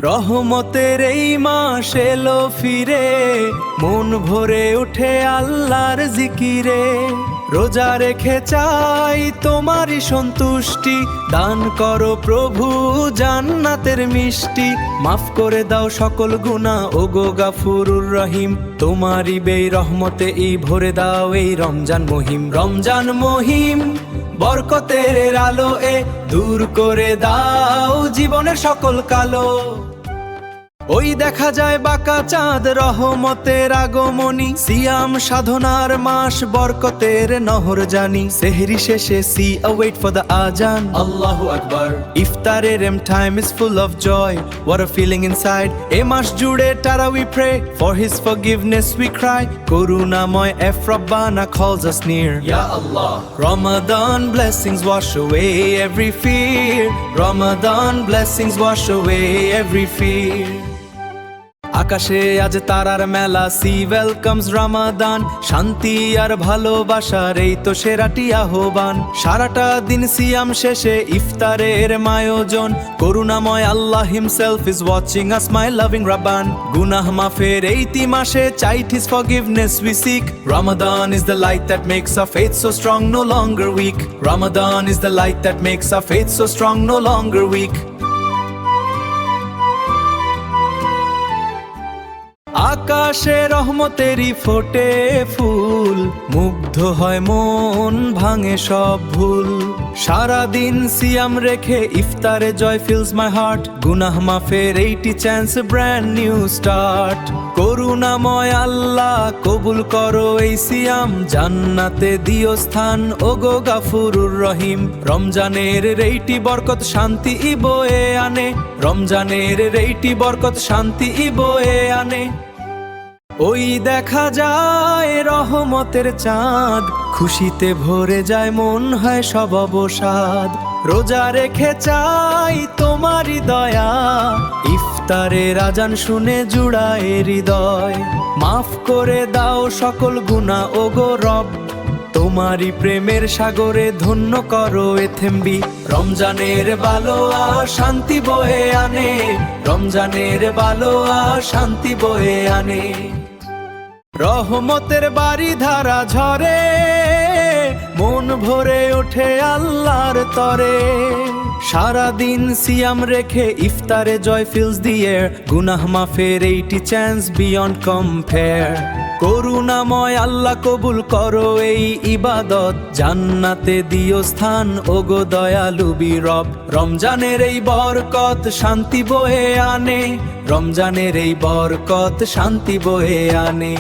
রহমতের এই মাস এলো ফিরে, মন ভরে উঠে আল্লাহর জিকিরে। রোজা রেখে চাই তোমারই সন্তুষ্টি, দান করো প্রভু জান্নাতের মিষ্টি। মাফ করে দাও সকল গুনাহ ওগো গাফুরুর রহিম, তোমারই বেই রহমতে এই ভরে দাও এই রমজান মহিম। রমজান মহিম বরকতের আলো এ, দূর করে দাও জীবনের সকল কালো। ওই দেখা যায় বাঁকা চাঁদ রহমতের আগমনী, সিয়াম সাধনার মাস বরকতের নহর জানি। সেহরি শেষে see a wait for the আজান, আল্লাহু আকবার। ইফতারের time is full of joy, what a feeling inside। এ মাস জুড়ে তারাবি pray, for his forgiveness we cry। Karunamoy Rabbana calls us near, Ya Allah। Ramadan blessings wash away every fear, Ramadan blessings wash away every fear। আকাশে আজ তারার মেলা, C welcomes রমাদান। শান্তি আর ভালোবাসার এই তো সেরাটি আহ্বান। সারাটা দিন সিয়াম শেষে ইফতারের আয়োজন, করুণাময় Allah himself is watching us my loving রাব্বান। গুনাহ মাফের এই মাসে চাইট his forgiveness we seek. Ramadan is the light that makes our faith so strong, no longer weak। Ramadan is the light that makes our faith so strong, no longer weak। আকাশে রহমতেরই ফোটে ফুল, মুগ্ধ হয় মন ভাঙে সব ভুল। সারাদিন সিয়াম রেখে ইফতারে জয় ফিলস মাই হার্ট, গুনাহ মাফের 80 চান্স ব্র্যান্ড নিউ স্টার্ট। করুণাময় আল্লাহ কবুল করো এই সিয়াম, জান্নাতে দিও স্থান ওগো গাফুরুর রহিম। রমজানের এইটি বরকত শান্তি বয়ে আনে, রমজানের এইটি বরকত শান্তি বয়ে আনে। ওই দেখা যায় রহমতের চাঁদ, খুশিতে ভরে যায় মন হয় সব অবসাদ। রোজা রেখে চাই তোমারই দয়া, ইফতারের আজান শুনে জুড়ায় হৃদয়। মাফ করে দাও সকল গুনাহ ওগো রব, তোমারই প্রেমের সাগরে ধন্য করো এথেম্বি। রমজানের বালোয়া শান্তি বয়ে আনে, রমজানের বালোয়া শান্তি বয়ে আনে। রহমতের বাড়ি ধারা ঝরে, মন ভরে ওঠে আল্লাহর তরে। সারাদিন সিয়াম রেখে ইফতারে জয় ফিলস দিয়ে, গুনাহ মাফের 80 চান্স বিয়ন্ড কম্পেয়ার। করুণাময় আল্লাহ কবুল করো এই ইবাদত, জান্নাতে দিও স্থান ওগো দয়ালু রব। রমজানের এই বরকত শান্তি বয়ে আনে, রমজানের এই বরকত শান্তি বয়ে আনে।